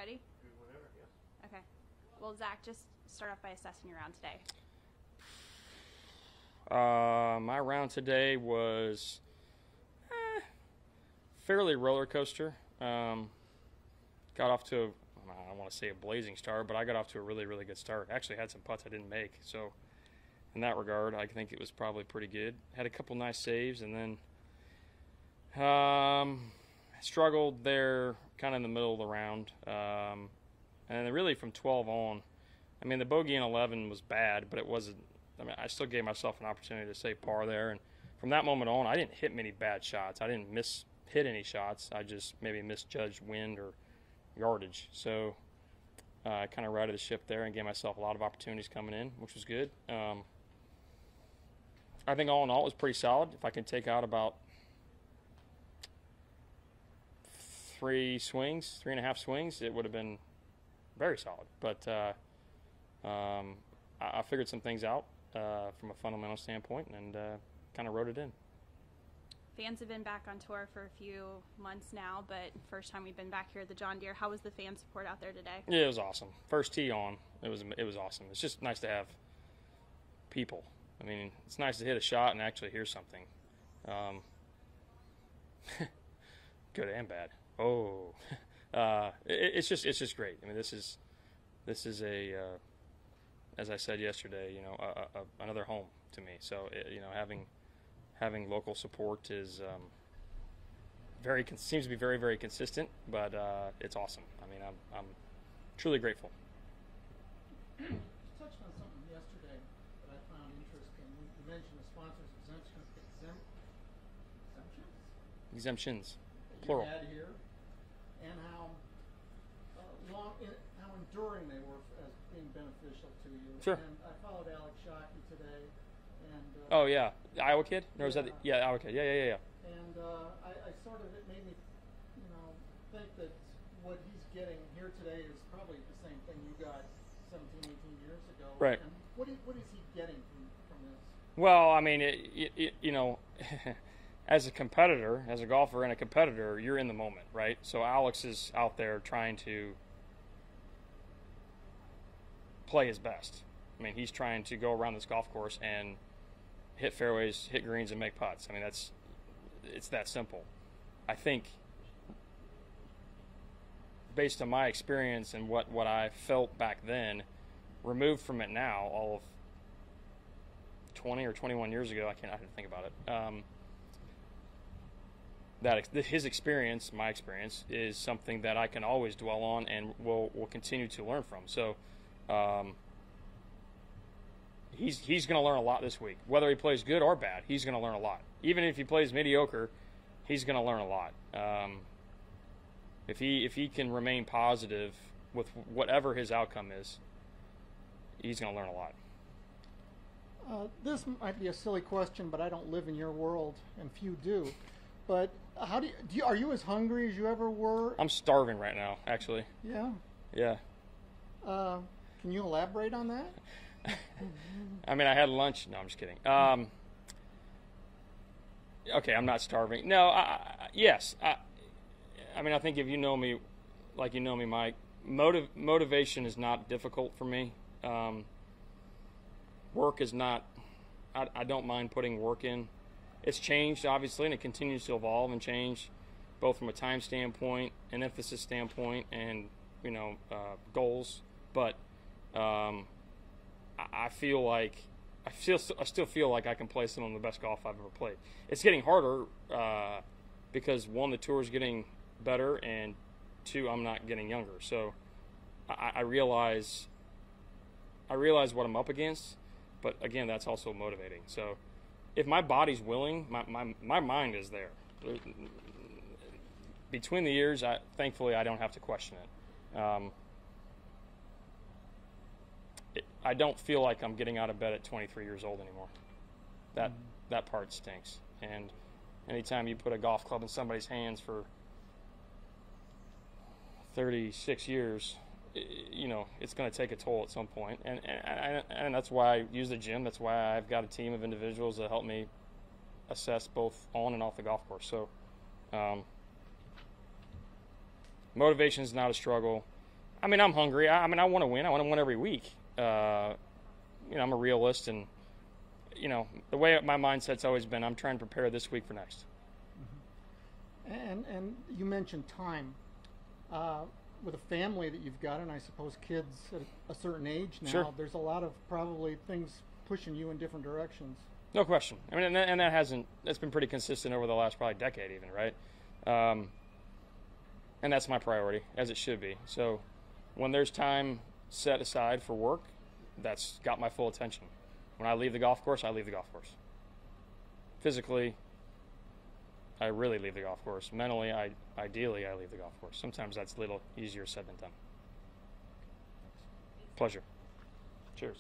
ready? Whatever, yes. Okay. Well, Zach, just start off by assessing your round today. My round today was fairly roller coaster. Got off to, I don't want to say a blazing start, but I got off to a really, really good start. Actually had some putts I didn't make, so in that regard, I think it was probably pretty good. Had a couple nice saves, and then struggled there kind of in the middle of the round. And then really from 12 on, I mean, the bogey in 11 was bad, but it wasn't, I mean, I still gave myself an opportunity to say par there. And from that moment on, I didn't hit many bad shots. I didn't hit any shots. I just maybe misjudged wind or yardage. So I kind of righted the ship there and gave myself a lot of opportunities coming in, which was good. I think all in all, it was pretty solid. If I can take out about 3.5 swings, it would have been very solid. But I figured some things out from a fundamental standpoint and kind of wrote it in. Fans have been back on tour for a few months now, but first time we've been back here at the John Deere. How was the fan support out there today? Yeah, it was awesome. First tee on, it was awesome. It's just nice to have people. I mean, it's nice to hit a shot and actually hear something. Good and bad. Oh, it's just great. I mean, this is a as I said yesterday, another home to me. So having local support is seems to be very, very consistent, but it's awesome. I mean, I'm truly grateful. You touched on something yesterday that I found interesting. You mentioned the sponsors Exemptions, that plural. you had here, and how how enduring they were as being beneficial to you. Sure. And I followed Alex Shockey today, and Oh yeah, the Iowa kid? Or is that Iowa kid? Yeah. And I sort of, it made me, think that what he's getting here today is probably the same thing you got 17, 18 years ago. Right. And what is he getting from this? Well, I mean, as a competitor, as a golfer and a competitor, you're in the moment, right? So Alex is out there trying to play his best. I mean, he's trying to go around this golf course and hit fairways, hit greens, and make putts. I mean, it's that simple. I think, based on my experience and what I felt back then, removed from it now, all of 20 or 21 years ago, I had to think about it. His experience, my experience, is something that I can always dwell on and will continue to learn from. So he's going to learn a lot this week. Whether he plays good or bad, he's going to learn a lot. Even if he plays mediocre, he's going to learn a lot. If he can remain positive with whatever his outcome is, he's going to learn a lot. This might be a silly question, but I don't live in your world, and few do. But how do you are you as hungry as you ever were? I'm starving right now, actually. Yeah. Yeah. Can you elaborate on that? I mean, I had lunch. No, I'm just kidding. Okay, I'm not starving. No, yes. I mean, I think if you know me, like you know me, Mike, motivation is not difficult for me. Work is not. I don't mind putting work in. It's changed, obviously, and it continues to evolve and change, both from a time standpoint, an emphasis standpoint, and goals. But I still feel like I can play some of the best golf I've ever played. It's getting harder because one, the tour is getting better, and two, I'm not getting younger. So I realize what I'm up against, but again, that's also motivating. So if my body's willing, my mind is there. Between the years, thankfully, I don't have to question it. I don't feel like I'm getting out of bed at 23 years old anymore. That part stinks. And anytime you put a golf club in somebody's hands for 36 years, it's going to take a toll at some point. And that's why I use the gym. That's why I've got a team of individuals that help me assess both on and off the golf course. So motivation is not a struggle. I mean, I'm hungry. I mean, I want to win. I want to win every week. I'm a realist, and the way my mindset's always been, I'm trying to prepare this week for next. And you mentioned time. With a family that you've got, and I suppose kids at a certain age now, Sure. There's a lot of probably things pushing you in different directions. No question. I mean, and that's been pretty consistent over the last probably decade even, right? And that's my priority, as it should be. So when there's time set aside for work, that's got my full attention. When I leave the golf course, I leave the golf course. Physically, I really leave the golf course. Mentally, ideally, I leave the golf course. Sometimes that's a little easier said than done. Pleasure. Cheers.